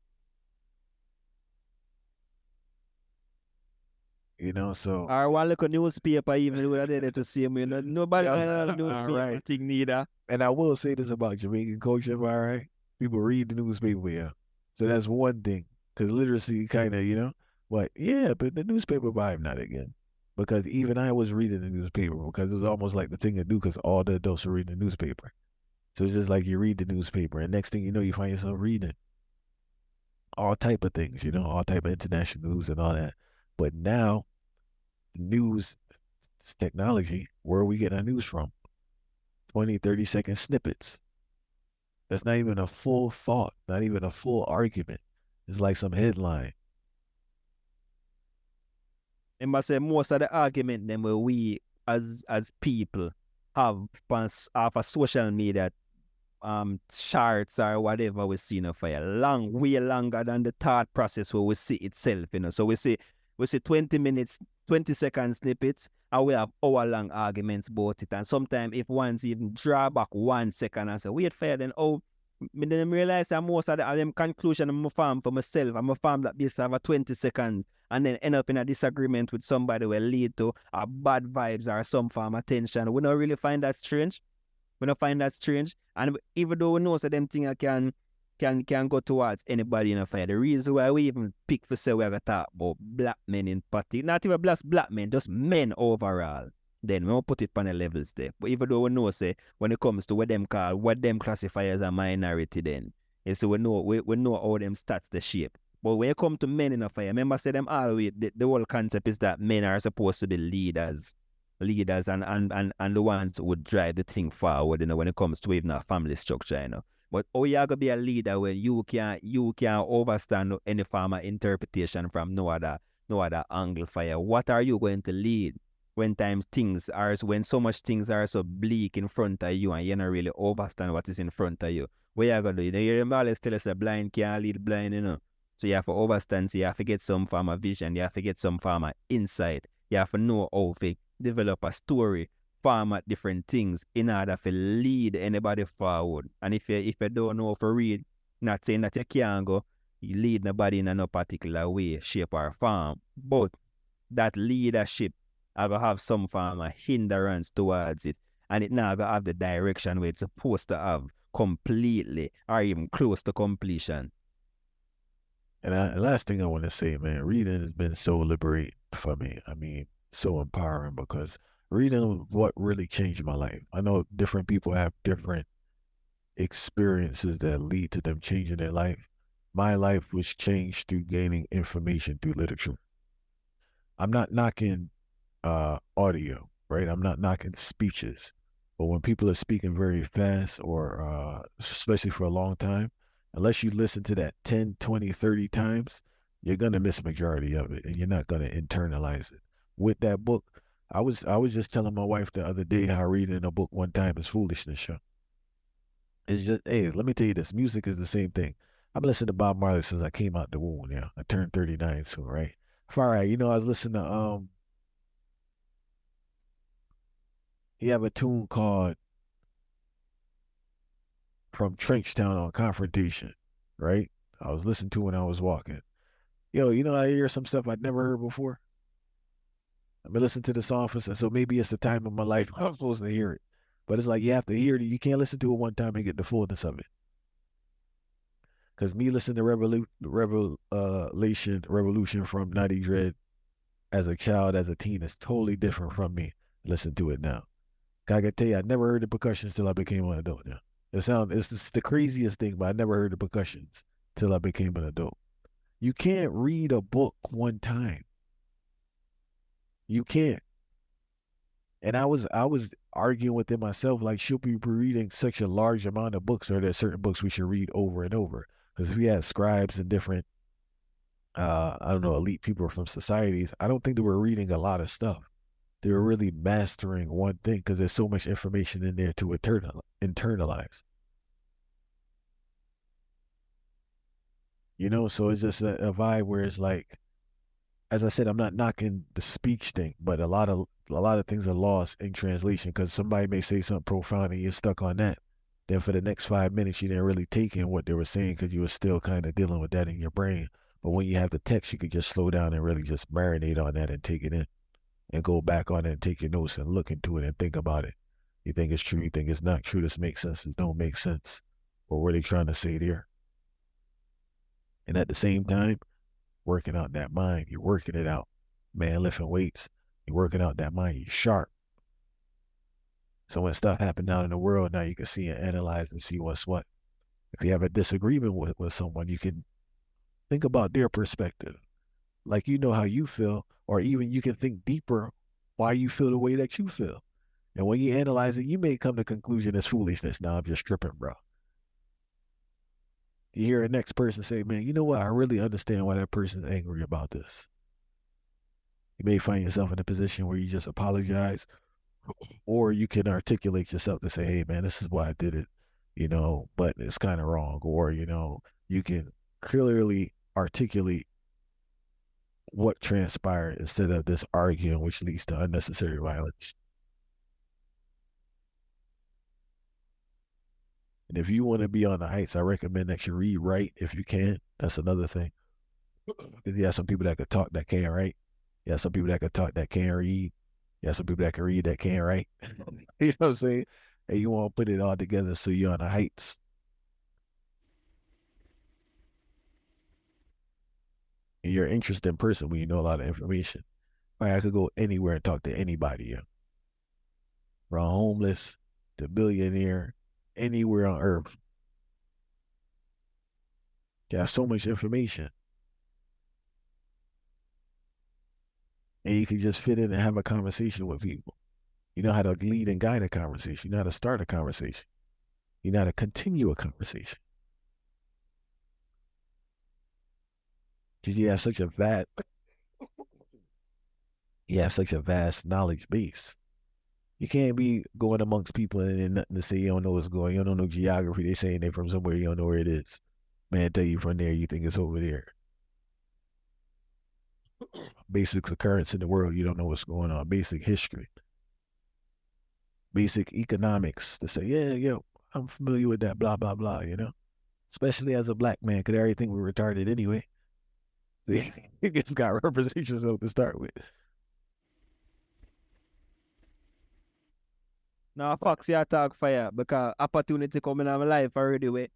So Or one look at newspaper, even though they're there to see me. Nobody newspaper right. thing neither. And I will say this about Jamaican culture, all right? People read the newspaper, yeah. So that's one thing. Because literacy kind of, but yeah, but the newspaper vibe not again. Because even I was reading the newspaper because it was almost like the thing to do because all the adults are reading the newspaper. So it's just like you read the newspaper and next thing you know, you find yourself reading all type of things, all type of international news and all that. But now, news, technology, where are we getting our news from? 20, 30-second snippets. That's not even a full thought, not even a full argument. It's like some headline. I must say most of the argument them where we as people have off a social media charts or whatever we see for a way longer than the thought process where we see itself, So we see 20 minutes, 20-second snippets, and we have hour-long arguments about it. And sometimes if one's even draw back 1 second and say, wait for it, then then I realize that most of them conclusion I'm farm for myself. I'm a farm that this have a 20 seconds and then end up in a disagreement with somebody will lead to a bad vibes or some form of tension. We don't really find that strange. We don't find that strange. And even though we know that them things can go towards anybody in a fight, the reason why we even pick for say we're going to talk about black men in particular, not even black men, just men overall. Then we won't put it on the levels there. But even though we know, say, when it comes to what them classify as a minority then, so we know how them stats the shape. But when you come to men in a fire, remember say them always, the whole concept is that men are supposed to be leaders and the ones who would drive the thing forward, when it comes to even a family structure, But how you gonna be a leader when you can't overstand any form of interpretation from no other angle fire? What are you going to lead when when so much things are so bleak in front of you and you don't really understand what is in front of you? What you gonna do? You remember always tell us a blind can't lead blind, So you have to understand, so you have to get some form of vision, you have to get some form of insight, you have to know how to develop a story, format different things in order to lead anybody forward. And if you don't know how to read, not saying that you can't go, you lead nobody in no particular way, shape or form. But that leadership I gonna have some form of hindrance towards it. And it now gonna have the direction where it's supposed to have completely or even close to completion. And the last thing I want to say, man, reading has been so liberating for me. I mean, so empowering because reading what really changed my life. I know different people have different experiences that lead to them changing their life. My life was changed through gaining information through literature. I'm not knocking audio, right? I'm not knocking speeches. But when people are speaking very fast or especially for a long time, unless you listen to that 10, 20, 30 times, you're going to miss majority of it and you're not going to internalize it. With that book, I was just telling my wife the other day how reading a book one time is foolishness. Yo. It's just, hey, let me tell you this. Music is the same thing. I've been listening to Bob Marley since I came out the womb. Yeah, I turned 39 soon, right? All right, I was listening to he have a tune called From Trenchtown on Confrontation, right? I was listening to when I was walking. I hear some stuff I'd never heard before. I've been listening to the song so maybe it's the time of my life I'm supposed to hear it. But it's like you have to hear it. You can't listen to it one time and get the fullness of it. Because me listening to Revolution from 90 Dread as a child, as a teen, is totally different from me. Listen to it now. I can tell you, I never heard the percussions till I became an adult. Yeah, it's just the craziest thing, but I never heard the percussions till I became an adult. You can't read a book one time. You can't. And I was arguing within myself, like, should we be reading such a large amount of books, or are there certain books we should read over and over? Because if we had scribes and different, I don't know, elite people from societies, I don't think they were reading a lot of stuff. They were really mastering one thing because there's so much information in there to internalize. So it's just a vibe where it's like, as I said, I'm not knocking the speech thing, but a lot of things are lost in translation because somebody may say something profound and you're stuck on that. Then for the next 5 minutes, you didn't really take in what they were saying because you were still kind of dealing with that in your brain. But when you have the text, you could just slow down and really just marinate on that and take it in and go back on it and take your notes and look into it and think about it. You think it's true, you think it's not true, this makes sense, this don't make sense. What were they trying to say there? And at the same time, working out that mind, you're working it out. Man, lifting weights, you're working out that mind, you're sharp. So when stuff happens out in the world, now you can see and analyze and see what's what. If you have a disagreement with someone, you can think about their perspective. Like you know how you feel, or even you can think deeper why you feel the way that you feel. And when you analyze it, you may come to the conclusion it's foolishness. Now I'm just tripping, bro. You hear a next person say, man, you know what? I really understand why that person's angry about this. You may find yourself in a position where you just apologize, or you can articulate yourself to say, hey, man, this is why I did it, but it's kind of wrong. Or, you can clearly articulate what transpired instead of this arguing, which leads to unnecessary violence. And if you want to be on the heights, I recommend that you read right if you can. That's another thing. Because you have some people that could talk that can't write. You have some people that could talk that can't read. You have some people that can read that can't write. You know what I'm saying? And you want to put it all together so you're on the heights. And you're an interesting person when you know a lot of information. Like I could go anywhere and talk to anybody. Yeah. From homeless to billionaire, anywhere on earth. You have so much information. And you can just fit in and have a conversation with people. You know how to lead and guide a conversation. You know how to start a conversation. You know how to continue a conversation. Because you have such a vast knowledge base. You can't be going amongst people and nothing to say you don't know what's going on. You don't know geography. They saying they're from somewhere you don't know where it is. Man, tell you from there, you think it's over there. Basic occurrence in the world, you don't know what's going on. Basic history, basic economics to say, yeah, I'm familiar with that, blah, blah, blah. Especially as a black man, because everything we're retarded anyway. See, you just got representations of to start with. Now, facts you talk fire because opportunity coming in my life already. Way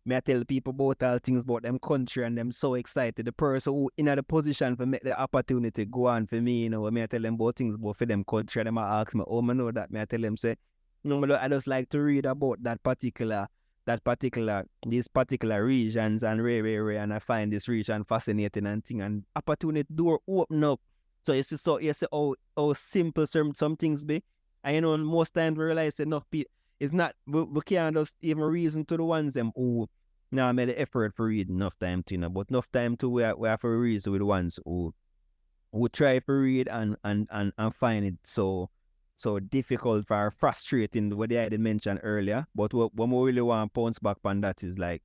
me I tell people about all things about them country and them so excited. The person who in the position for make the opportunity go on for me, me I tell them about things about for them country and them I ask me, oh, I know that. Me I tell them say, I just like to read about these particular regions and and I find this region fascinating and thing and opportunity door open up. So you see how simple some things be. And most times we realize enough people it's not we can't just even reason to the ones them who now made the effort for read enough time to but enough time to we have to reason with the ones who try to read and find it so difficult or frustrating what I did mention earlier. But what we really want to bounce back on that is like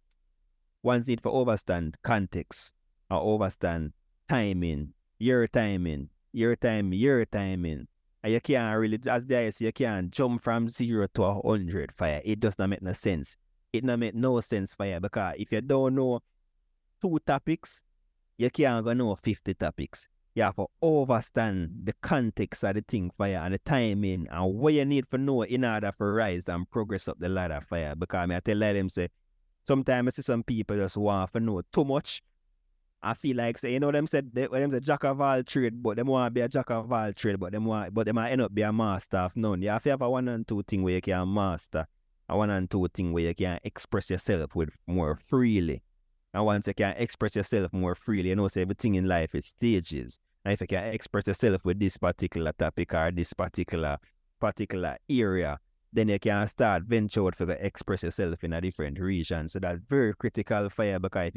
one's need for understand context or understand timing, your timing, your timing. And you can't really, as they say, you can't jump from 0 to 100 fire. It does not make no sense. It not make no sense fire because if you don't know 2 topics, you can't go know 50 topics. You have to understand the context of the thing fire and the timing and what you need to know in order to rise and progress up the ladder fire. Because I tell them say, sometimes I see some people just want to know too much. I feel like say, them said them say jack of all trade, but them want to be a jack of all trade, but them might end up be a master of none. You have to have a 1 and 2 thing where you can master, a 1 and 2 thing where you can express yourself with more freely. And once you can express yourself more freely, say everything in life is stages. And if you can express yourself with this particular topic or this particular area, then you can start venture out to express yourself in a different region. So that's very critical for you because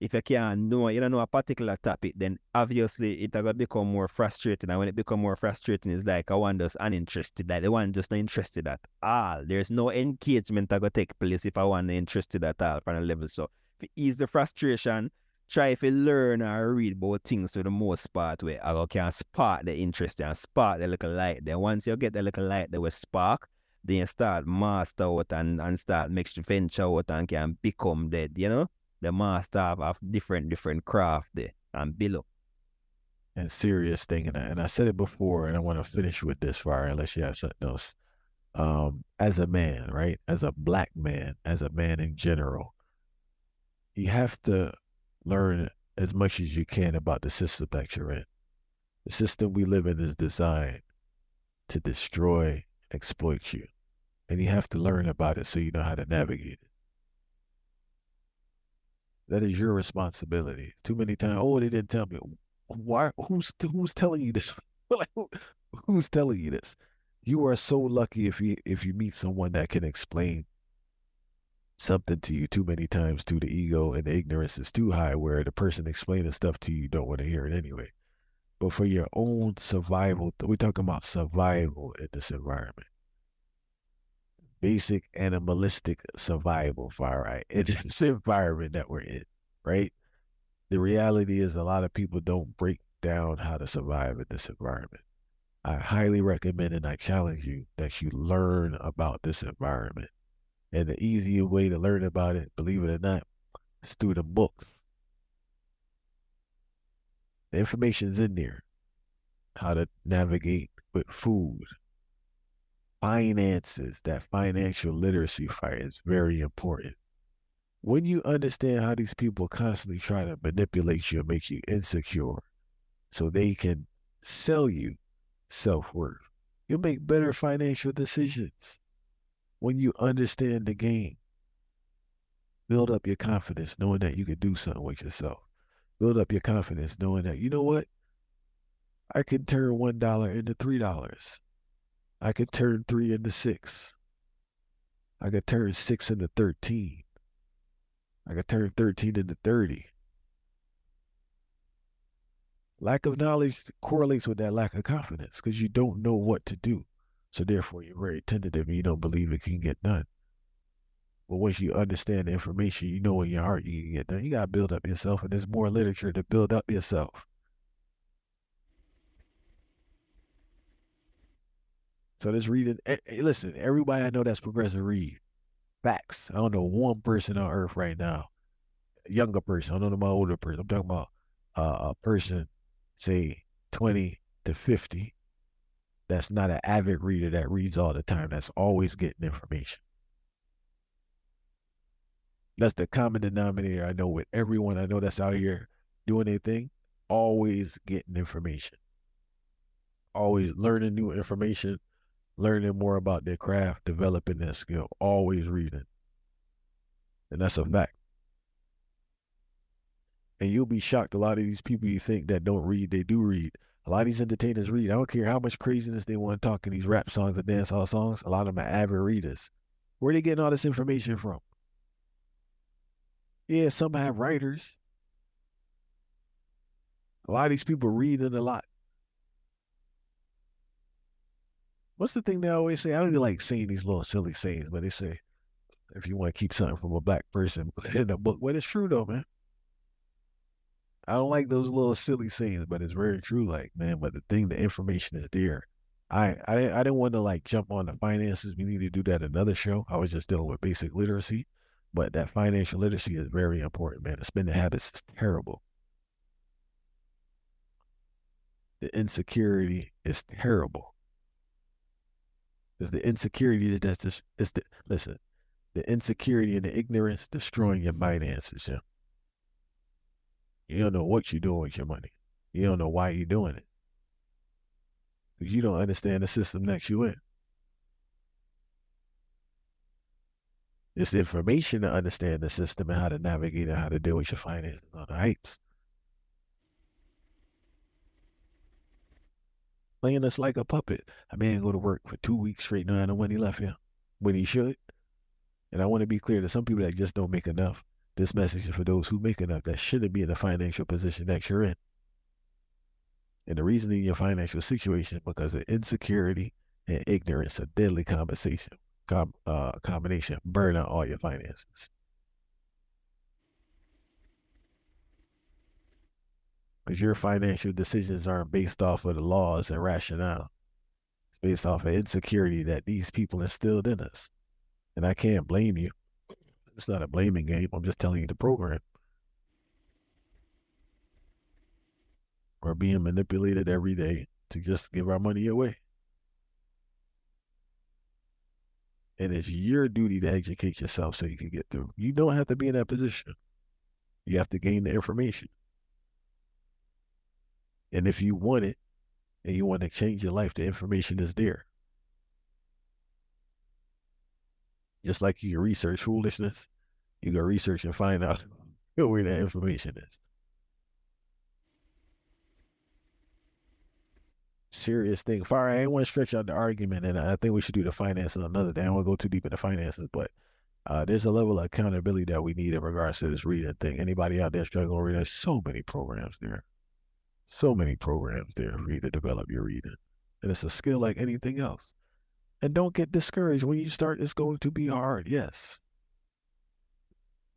if you can't know, you don't know a particular topic, then obviously it's going to become more frustrating. And when it becomes more frustrating, it's like one just uninterested. Like the one just not interested at all. There's no engagement that going to take place if I want interested at all from a level. So if you ease the frustration, try if you learn or read about things to the most part where I can spark the interest and spark the little light. Then once you get the little light that will spark, then you start master out and start make venture out and can become dead, the master of different craft there and below. And serious thing, and I said it before, and I want to finish with this fire unless you have something else. As a man, right? As a black man, as a man in general, you have to learn as much as you can about the system that you're in. The system we live in is designed to destroy, exploit you. And you have to learn about it so you know how to navigate it. That is your responsibility. Too many times, oh, they didn't tell me. Why? Who's telling you this? Who's telling you this? You are so lucky if you meet someone that can explain something to you. Too many times, too, the ego and the ignorance is too high, where the person explaining stuff to you don't want to hear it anyway. But for your own survival, we're talking about survival in this environment. Basic animalistic survival, far right, in this environment that we're in, right? The reality is a lot of people don't break down how to survive in this environment. I highly recommend and I challenge you that you learn about this environment. And the easier way to learn about it, believe it or not, is through the books. The information's in there. How to navigate with food, finances, that financial literacy fight is very important. When you understand how these people constantly try to manipulate you and make you insecure so they can sell you self-worth, you'll make better financial decisions. When you understand the game, build up your confidence knowing that you can do something with yourself. Build up your confidence knowing that, you know what? I can turn $1 into $3. I could turn 3 into 6. I could turn 6 into 13. I could turn 13 into 30. Lack of knowledge correlates with that lack of confidence because you don't know what to do. So therefore, you're very tentative and you don't believe it can get done. But once you understand the information, you know in your heart you can get done. You got to build up yourself, and there's more literature to build up yourself. So this reading, listen, everybody I know that's progressive read. Facts. I don't know one person on earth right now, a younger person. I don't know about older person. I'm talking about a person, say 20 to 50, that's not an avid reader that reads all the time, that's always getting information. That's the common denominator I know with everyone I know that's out here doing their thing, always getting information, always learning new information, learning more about their craft, developing their skill, always reading. And that's a fact. And you'll be shocked. A lot of these people you think that don't read, they do read. A lot of these entertainers read. I don't care how much craziness they want to talk in these rap songs and dancehall songs. A lot of them are avid readers. Where are they getting all this information from? Yeah, some have writers. A lot of these people reading a lot. What's the thing they always say? I don't even like saying these little silly sayings, but they say, if you want to keep something from a black person, put it in a book. Well, it's true though, man. I don't like those little silly sayings, but it's very true. Like, man, but the information is there. I didn't want to like jump on the finances. We need to do that another show. I was just dealing with basic literacy, but that financial literacy is very important, man. The spending habits is terrible. The insecurity is terrible. It's the insecurity that's just, it's the, listen, the insecurity and the ignorance destroying your finances. Yeah. You don't know what you're doing with your money. You don't know why you're doing it. Because you don't understand the system next you in. It's the information to understand the system and how to navigate and how to deal with your finances on the heights. Playing us like a puppet. A man go to work for 2 weeks straight, no matter when he left here, when he should. And I want to be clear to some people that just don't make enough. This message is for those who make enough that shouldn't be in the financial position that you're in. And the reason in your financial situation is because of insecurity and ignorance, a deadly combination, burn out all your finances. Because your financial decisions aren't based off of the laws and rationale. It's based off of insecurity that these people instilled in us. And I can't blame you. It's not a blaming game. I'm just telling you the program. We're being manipulated every day to just give our money away. And it's your duty to educate yourself so you can get through. You don't have to be in that position. You have to gain the information. And if you want it and you want to change your life, the information is there. Just like you can research foolishness, you go research and find out where that information is. Serious thing. Fire, I ain't want to stretch out the argument, and I think we should do the finances another day. I don't want to go too deep in the finances, but there's a level of accountability that we need in regards to this reading thing. Anybody out there struggling reading, there's so many programs there. So many programs there for you to develop your reading. And it's a skill like anything else. And don't get discouraged. When you start, it's going to be hard, yes.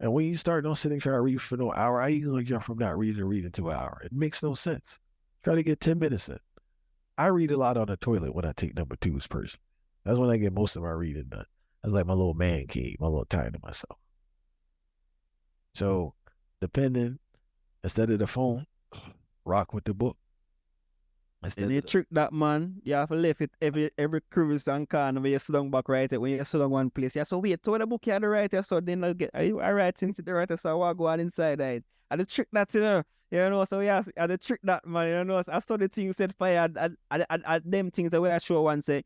And when you start, don't sit and try to read for no hour. How you going to jump from not reading to an hour? It makes no sense. Try to get 10 minutes in. I read a lot on the toilet when I take number twos personally. That's when I get most of my reading done. That's like my little man cave, my little time to myself. So, depending, instead of the phone, rock with the book. And you trick that, man. You have to leave it every crevice and corner where you sit down back right. When you sit down one place, you so wait, so the book you had to write so then I'll get are you writing to the writer so I go on inside it. And the trick that you know, so yeah, I the trick that, man, you know. So I saw the thing said fire at them things that I show one say,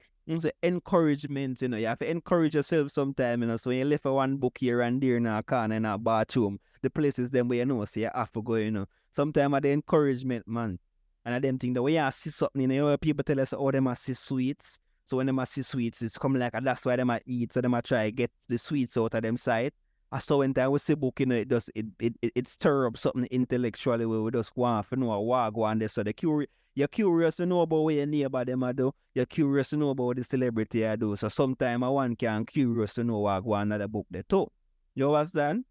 encouragement, you know, you have to encourage yourself sometime, you know. So when you left for one book here and there in a corner in a bathroom, the places them where you know, so you have to go, you know. Sometimes at the encouragement, man. And I them think that when you see something, you know, people tell us, oh, them see sweets. So when them see sweets, it's come like, that's why them eat. So them try get the sweets out of them side. I saw when time we see book, you know, it stir up something intellectually where we just want to know what go on there. So you're curious to know about what your neighbor them do. You're curious to know about what the celebrity I do. So sometimes I one can curious to know what go on in the book there too. You understand?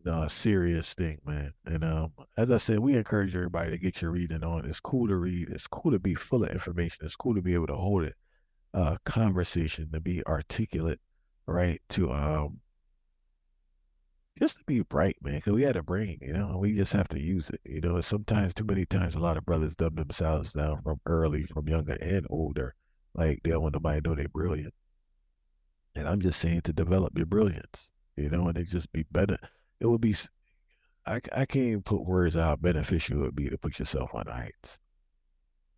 No, serious thing, man. And as I said, we encourage everybody to get your reading on. It's cool to read. It's cool to be full of information. It's cool to be able to hold it, conversation, to be articulate, right? To just to be bright, man, because we had a brain, you know, and we just have to use it. You know, and sometimes, too many times, a lot of brothers dumb themselves down from early, from younger and older. Like they don't want nobody to know they're brilliant. And I'm just saying to develop your brilliance, you know, and it just be better. It would be, I can't even put words out how beneficial it would be to put yourself on the heights.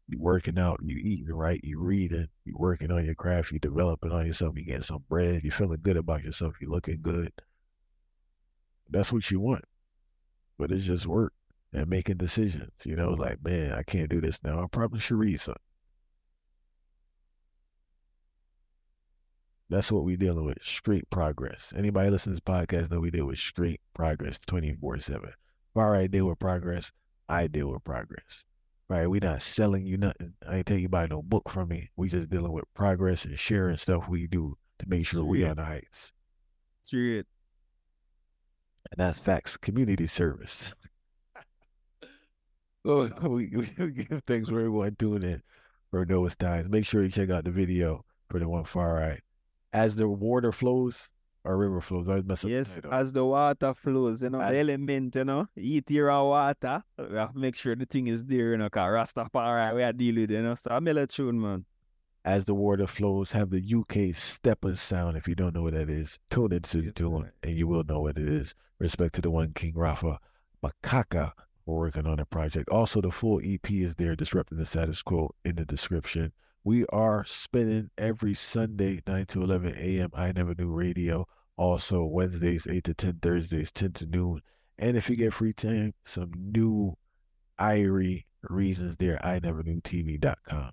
You working out, you eating right, you reading, you working on your craft, you developing on yourself, you getting some bread, you feeling good about yourself, you looking good. That's what you want. But it's just work and making decisions. You know, like, man, I can't do this now. I probably should read something. That's what we dealing with. Straight progress. Anybody listening to this podcast know we deal with straight progress 24/7. Far I deal with progress, I deal with progress. Right? We not selling you nothing. I ain't telling you buy no book from me. We just dealing with progress and sharing stuff we do to make sure we on the heights. Straight. And that's facts. Community service. Oh, we give thanks for everyone tuning in for Noah's Times. Make sure you check out the video for the one far right. As the water flows or river flows, I always mess up the Yes, title. as the water flows, you know, the As element, you know, eat your water. We have to make sure the thing is there, you know, because Rastafari, we are dealing with, you know. So I'm a tune, man. as the water flows, have the UK stepper sound. If you don't know what that is, tune into the Yes, tune right. and you will know what it is. Respect to the one King Rafa Makaka for working on the project. Also, the full EP is there, Disrupting the Status Quo, in the description. We are spinning every Sunday, 9 to 11 a.m. I Never Knew Radio. Also, Wednesdays, 8 to 10, Thursdays, 10 to noon. And if you get free time, some new Irie reasons there, I never knew TV.com.